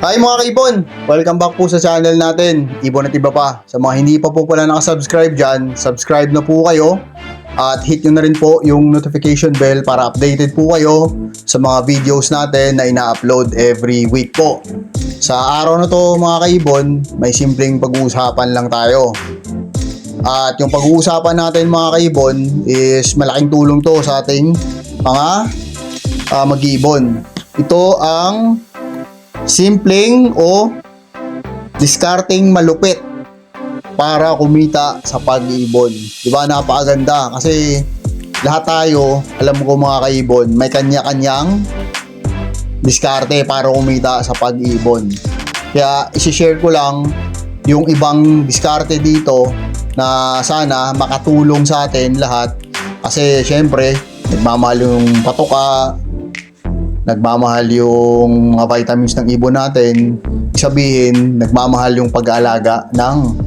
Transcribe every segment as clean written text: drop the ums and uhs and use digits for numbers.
Hi mga kaibon! Welcome back po sa channel natin, Ibon at Iba Pa. Sa mga hindi pa po pala nakasubscribe dyan, subscribe na po kayo at hit nyo na rin po yung notification bell para updated po kayo sa mga videos natin na ina-upload every week po. Sa araw na to mga kaibon, may simpleng pag-uusapan lang tayo. At yung pag-uusapan natin mga kaibon is malaking tulong to sa ating mga mag-iibon. Ito ang simpleng o discarding malupit para kumita sa pag-iibon. Diba, napakaganda kasi lahat tayo, alam ko mga kaibon, may kanya-kanyang diskarte para kumita sa pag-iibon. Kaya isi-share ko lang yung ibang diskarte dito na sana makatulong sa atin lahat kasi syempre nagmamahal yung patoka, nagmamahal yung mga vitamins ng ibon natin, sabihin nagmamahal yung pag-aalaga ng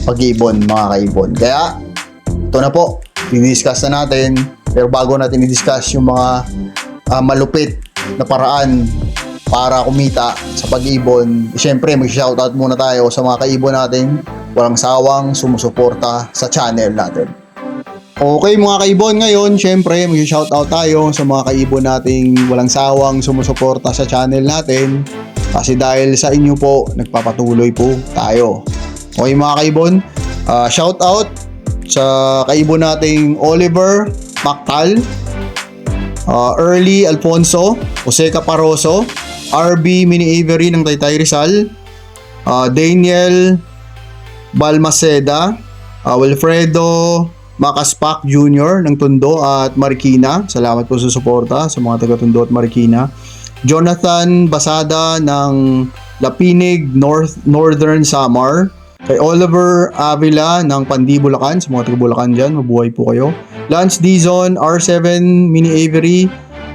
pag-ibon mga kaibon. Kaya ito na po, i-discuss na natin, pero bago natin i-discuss yung mga malupit na paraan para kumita sa pag-ibon, syempre mag-shoutout muna tayo sa mga kaibon natin walang sawang sumusuporta sa channel natin. Okay mga kaibon, ngayon syempre mag-shoutout tayo sa mga kaibon nating walang sawang sumusuporta sa channel natin kasi dahil sa inyo po, nagpapatuloy po tayo. Okay mga kaibon, shoutout sa kaibon nating Oliver Mactal, Early Alfonso, Jose Caparoso, RB Mini Avery ng Taytay Rizal, Daniel Balmaceda, Wilfredo Macaspac Jr. ng Tondo at Marikina. Salamat po sa suporta sa mga taga Tondo at Marikina. Jonathan Basada ng Lapinig Northern Samar. Kay Oliver Avila ng Pandi Bulacan. Sa mga taga Bulacan dyan, mabuhay po kayo. Lance Dizon, R7 Mini Avery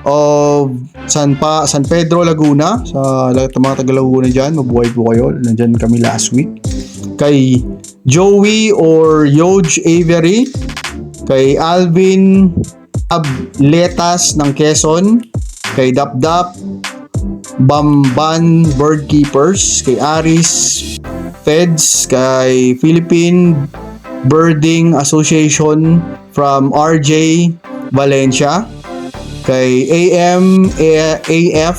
of San Pedro, Laguna. Sa mga taga Laguna dyan, mabuhay po kayo. Nandyan kami last week. Kay Joey or Yoj Avery, kay Alvin Abletas ng Quezon, kay Dapdap Bamban Birdkeepers, kay Aris Feds, kay Philippine Birding Association from RJ Valencia, kay AF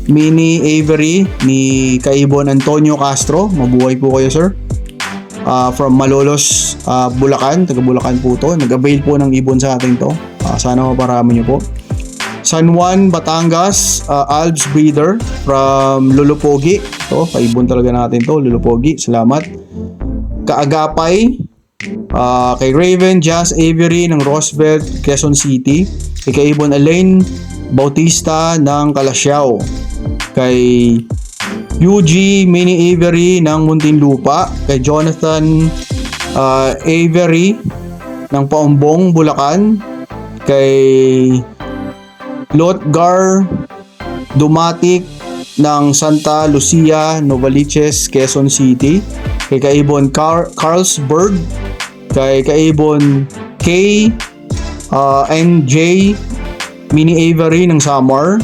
Mini Avery ni Kaibon Antonio Castro, mabuhay po kayo sir. From Malolos, Bulacan, taga Bulacan po to. Nag-avail po ng ibon sa atin to. Sana maparami nyo po. San Juan, Batangas, Alps Breeder from Lulupogi. To, kaibon talaga natin to, Lulupogi. Salamat. Kaagapay, kay Raven Jazz Avery ng Roosevelt, Quezon City. Kay Kaibon Alain Bautista ng Calasiao. Kay UG Mini Avery ng Muntinlupa, kay Jonathan Avery ng Paumbong, Bulacan, kay Lotgar Dumatic ng Santa Lucia, Novaliches, Quezon City, kay Kaibon Carlsberg, kay Kaibon K NJ Mini Avery ng Samar,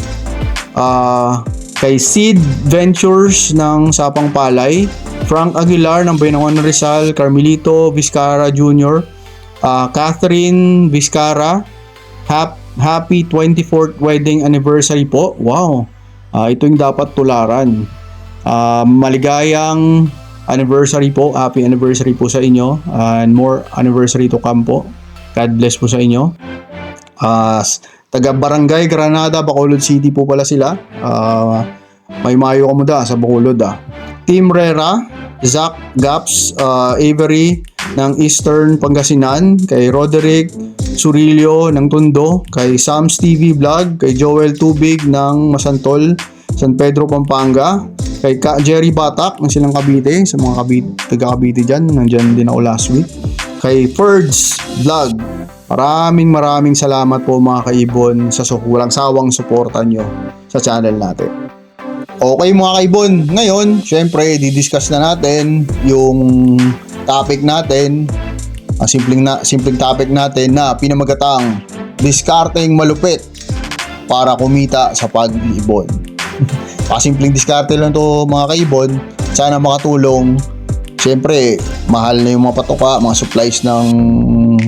kay Seed Ventures ng Sapang Palay, Frank Aguilar ng Bainawan Rizal, Carmelito Vizcara Jr., Catherine Vizcara, happy 24th wedding anniversary po. Wow! Ito yung dapat tularan. Maligayang anniversary po, happy anniversary po sa inyo, and more anniversary to come po. God bless po sa inyo. Taga Barangay Granada, Bacolod City po pala sila. May mayo ka mo da sa Bacolod Team Rera, Zach Gaps Avery ng Eastern Pangasinan, kay Roderick Surillo ng Tondo, kay Sam's TV Vlog, kay Joel Tubig ng Masantol, San Pedro, Pampanga, kay Jerry Batak ng Silang Cavite, sa mga taga Cavite dyan, nandyan din ako last week, kay Ferds Vlog. Maraming salamat po mga kaibon sa walang sawang suporta nyo sa channel natin. Okay mga kaibon, ngayon syempre di-discuss na natin yung topic natin, simpleng topic natin na pinamagatang discarding malupit para kumita sa pag-iibon. Pasimpleng diskarte lang to mga kaibon. Sana makatulong. Siyempre, mahal na yung mga patoka, mga supplies ng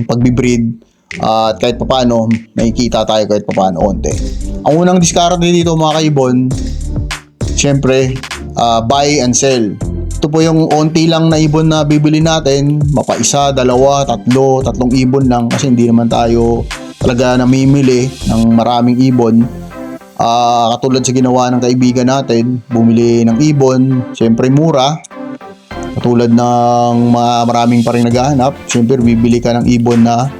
pagbibreed. At kahit papaano, nakikita tayo kahit papaano konti. Ang unang diskarte dito mga kaibon, siyempre, buy and sell. Ito po yung onti lang na ibon na bibili natin. Mapa isa, dalawa, tatlong ibon lang. Kasi hindi naman tayo talaga namimili ng maraming ibon. Katulad sa ginawa ng kaibigan natin, bumili ng ibon, siyempre mura. Katulad ng maraming pa rin naghahanap, siyempre bibili ka ng ibon na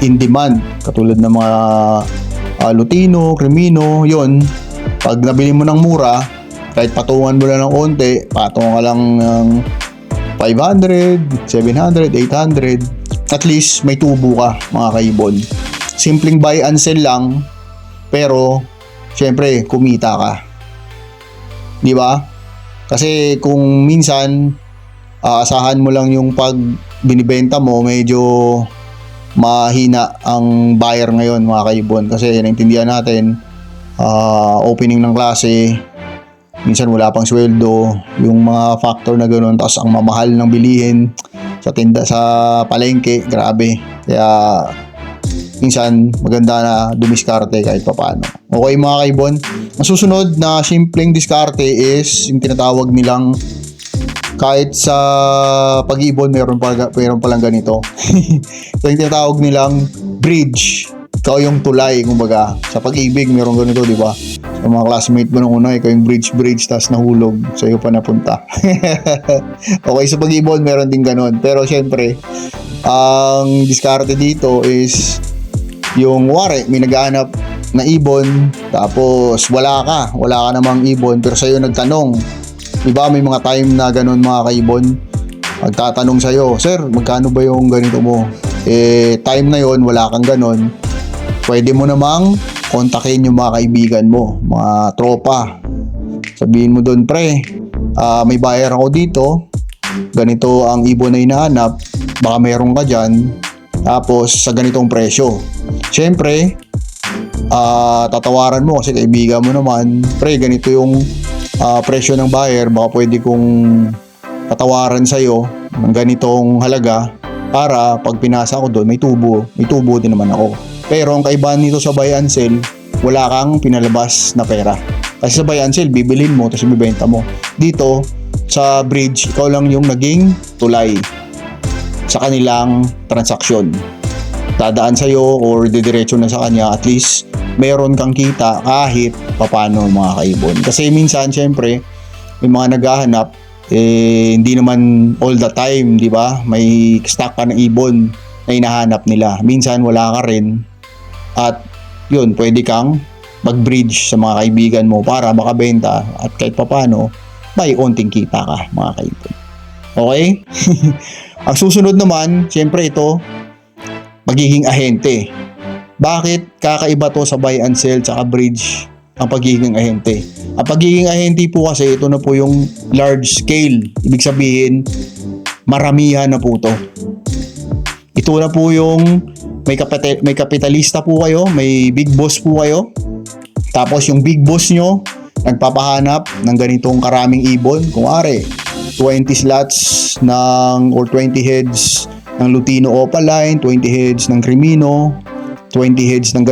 in demand. Katulad ng mga Lutino, Crimino, yon. Pag nabili mo ng mura, kahit patungan mo lang ng konti, patungan ka lang ng 500, 700, 800, at least may tubo ka mga kaibon. Simpleng buy and sell lang, pero siyempre, kumita ka. Di ba? Kasi kung minsan, asahan mo lang yung pag binibenta mo, medyo mahina ang buyer ngayon, mga kaibon. Kasi naintindihan natin, opening ng klase, minsan wala pang sweldo, yung mga factor na gano'n, tapos ang mamahal ng bilihin sa tinda, sa palengke, grabe. Kaya, minsan maganda na dumiskarte kahit papaano. Okay mga kaibon, ang susunod na simpleng diskarte is yung tinatawag nilang, kahit sa pag-ibon meron palang ganito. So yung tinatawag nilang bridge. Ikaw yung tulay, kumbaga. Sa pag-ibig meron ganito, di ba? Sa mga classmate mo nung una, ikaw yung bridge tas nahulog, sa iyo pa napunta. Okay, sa pag-ibon meron din ganon. Pero syempre, ang diskarte dito is yung wari, may naghahanap na ibon, tapos wala ka namang ibon, pero sa'yo nagtanong. Diba, may mga time na ganun mga kaibon, magtatanong sa'yo, sir, magkano ba yung ganito mo? Time na yon wala kang ganun, pwede mo namang kontakin yung mga kaibigan mo, mga tropa. Sabihin mo doon, pre, may buyer ako dito, ganito ang ibon na hinahanap, baka meron ka dyan, tapos sa ganitong presyo. Siyempre, tatawaran mo kasi kaibigan mo naman, pre, ganito yung presyo ng buyer, baka pwede kong patawaran sa'yo ng ganitong halaga para pag pinasa ko doon, may tubo din naman ako. Pero ang kaibahan nito sa buy and sell, wala kang pinalabas na pera. Kasi sa buy and sell, bibilhin mo tapos ibibenta mo. Dito, sa bridge, ikaw lang yung naging tulay sa kanilang transaksyon. Dadaan sa'yo or didiretso na sa kanya, at least meron kang kita kahit papano mga kaibon. Kasi minsan, syempre, may mga naghahanap, hindi naman all the time, di ba? May stock ka ng ibon na hinahanap nila. Minsan, wala ka rin. At yun, pwede kang mag-bridge sa mga kaibigan mo para makabenta at kahit papano, may onting kita ka mga kaibon. Okay? Ang susunod naman, syempre ito, magiging ahente. Bakit kakaiba to sa buy and sell tsaka bridge ang pagiging ahente? Ang pagiging ahente po kasi ito na po yung large scale. Ibig sabihin, maramihan na po to. Ito na po yung may kapitalista po kayo, may big boss po kayo. Tapos yung big boss nyo, nagpapahanap ng ganitong karaming ibon. Kung are, 20 slots ng or 20 heads ng Lutino Opaline, 20 heads ng Crimino, 20 heads ng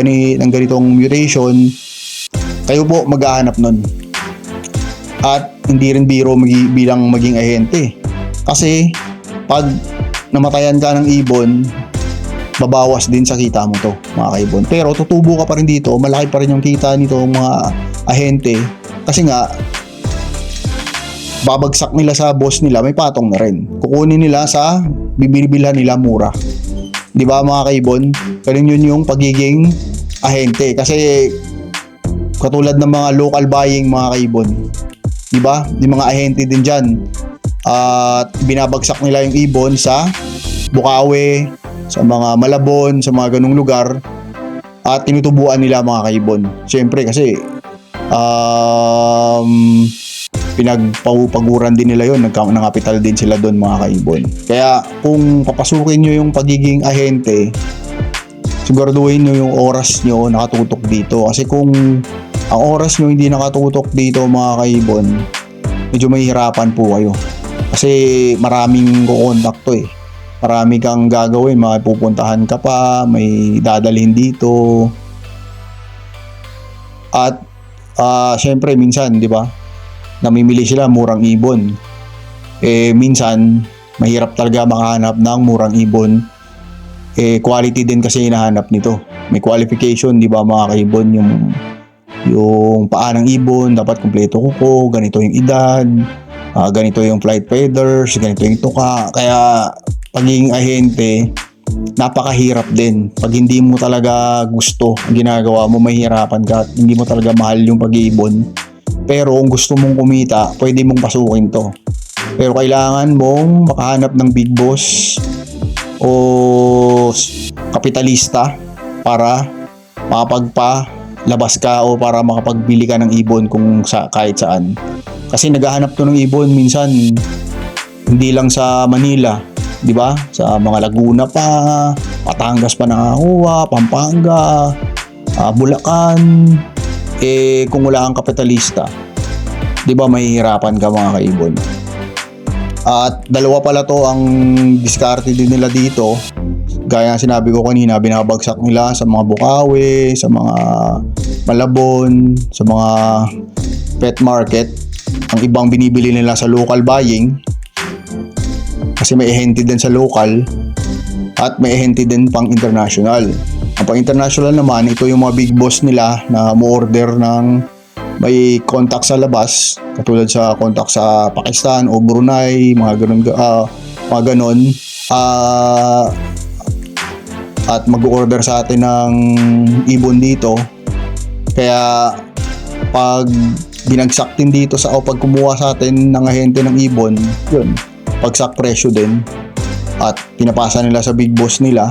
ganitong mutation, kayo po maghahanap nun. At hindi rin biro bilang maging ahente. Kasi pag namatayan ka ng ibon, babawas din sa kita mo to mga kaibon. Pero tutubo ka pa rin dito, malaki pa rin yung kita nito mga ahente. Kasi nga, babagsak nila sa boss nila, may patong na rin. Kukunin nila sa bibilhan nila mura. Di ba mga kaibon? Ganun yun yung pagiging ahente. Kasi katulad ng mga local buying mga kaibon. Di ba? Yung mga ahente din dyan. At binabagsak nila yung ibon sa Bukawi, sa mga Malabon, sa mga ganung lugar. At tinutubuan nila mga kaibon. Siyempre kasi pinagpaguran din nila yon, nangkapital din sila doon mga kaibon. Kaya kung papasukin nyo yung pagiging ahente, siguraduhin nyo yung oras nyo nakatutok dito. Kasi kung Ang oras nyo hindi nakatutok dito mga kaibon, medyo mahihirapan po kayo. Kasi maraming kukontakto eh. Marami kang gagawin, pupuntahan ka pa, may dadalhin dito. At syempre minsan, di ba, namimili sila murang ibon. Minsan mahirap talaga makahanap ng murang ibon. Quality din kasi hinahanap nito. May qualification, di ba mga kaibon, yung paa ng ibon dapat kumpleto kuko, ganito yung edad, ganito yung flight feathers, ganito yung tuka. Kaya pagiging ahente, napakahirap din. Pag hindi mo talaga gusto ang ginagawa mo, mahihirapan ka at hindi mo talaga mahal yung pag-iibon. Pero kung gusto mong kumita, pwede mong pasukin to. Pero kailangan mong makahanap ng big boss o kapitalista para makapagpalabas ka o para makapagbili ka ng ibon kahit saan. Kasi naghahanap to ng ibon minsan hindi lang sa Manila, di ba? Sa mga Laguna pa, Batangas pa nakakuha, Pampanga, Bulacan. Kung wala kang kapitalista, di ba mahihirapan ka mga kaibon. At dalawa pala to ang diskarte din nila dito. Gaya ng sinabi ko kanina, binabagsak nila sa mga Bukawi, sa mga Malabon, sa mga pet market. Ang ibang binibili nila sa local buying kasi may ahente din sa local at may ahente din pang international. Ang pang international naman, ito yung mga big boss nila na mo-order ng may contact sa labas, katulad sa contact sa Pakistan o Brunei, mga ganon, at mag-order sa atin ng ibon dito. Kaya pag binagsak din dito o pag kumuha sa atin ng ahente ng ibon, yun, pagsak presyo din at pinapasa nila sa big boss nila.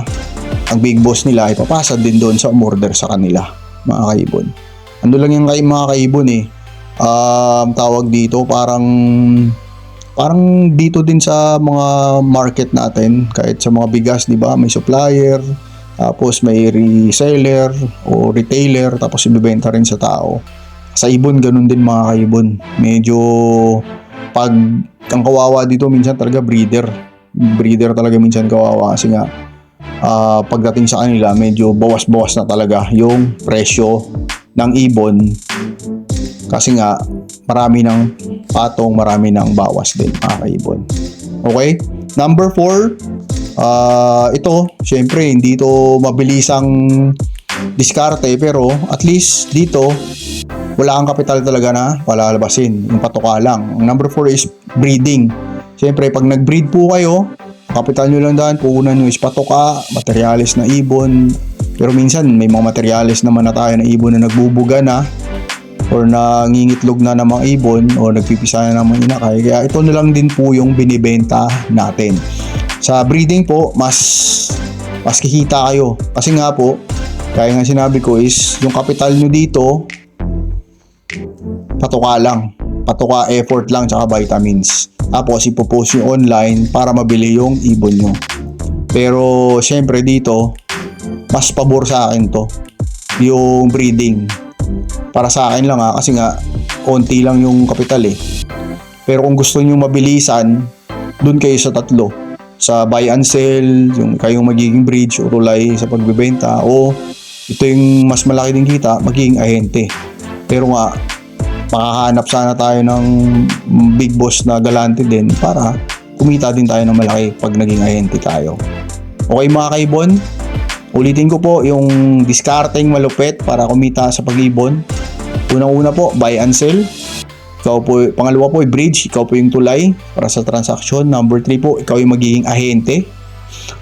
Ang big boss nila ipapasa din doon sa umorder sa kanila, mga kaibon. Ano lang yung mga kaibon tawag dito, parang dito din sa mga market natin, kahit sa mga bigas, di ba, may supplier, tapos may reseller o retailer, tapos ibebenta rin sa tao. Sa ibon ganun din mga kaibon. Medyo pag ang kawawa dito minsan talaga breeder talaga minsan kawawa, kasi nga pagdating sa kanila medyo bawas-bawas na talaga yung presyo ng ibon kasi nga marami ng patong, marami ng bawas din mga kaibon. Okay? Number 4, ito syempre hindi ito mabilisang diskarte, pero at least dito wala kang kapital talaga na palalabasin, yung patuka lang. Ang number 4 is breeding. Syempre pag nag-breed po kayo, kapital nyo lang daan, puhunan nyo is patuka, materialis na ibon. Pero minsan may mga materialis naman na tayo na ibon na nagbubuga na or nangingitlog na ng mga ibon o nagpipisa na ng mga inakay. Kaya ito na lang din po yung binibenta natin. Sa breeding po, mas kikita kayo. Kasi nga po, kaya nga sinabi ko is yung kapital nyo dito, patuka lang. Patuka, effort lang, tsaka vitamins. Tapos ipopost nyo online para mabili yung ibon nyo. Pero syempre dito, mas pabor sa akin to, yung breeding. Para sa akin lang kasi nga konti lang yung kapital Pero kung gusto niyo mabilisan, dun kayo sa tatlo. Sa buy and sell, yung kayong magiging bridge o tulay sa pagbebenta, o ito yung mas malaki din kita, magiging ahente. Pero nga makahanap sana tayo ng big boss na galante din para kumita din tayo ng malaki pag naging ahente tayo. Okay mga kaibon? Ulitin ko po yung discarding malupit para kumita sa pag-ibon. Unang-una po, buy and sell. Pangalawa po, bridge. Ikaw po yung tulay para sa transaction. Number 3 po, ikaw yung magiging ahente.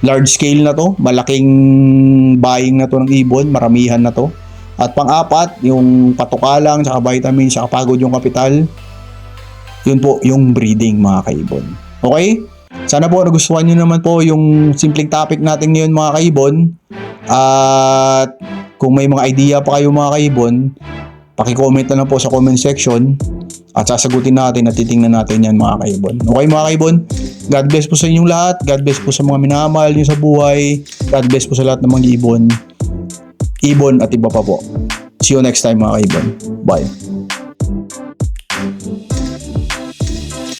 Large scale na to. Malaking buying na to ng ibon. Maramihan na to. At pang-apat, yung patuka lang, saka vitamins, saka pagod yung kapital. Yun po, yung breeding mga kaibon. Okay? Sana po nagustuhan nyo naman po yung simpleng topic natin ngayon mga kaibon. At kung may mga idea pa kayo mga kaibon, paki-comment na lang po sa comment section at sasagutin natin at titingnan natin yan mga kaibon. Okay mga kaibon? God bless po sa inyong lahat. God bless po sa mga minamahal nyo sa buhay. God bless po sa lahat ng mga ibon at iba pa po. See you next time mga kaibon. Bye.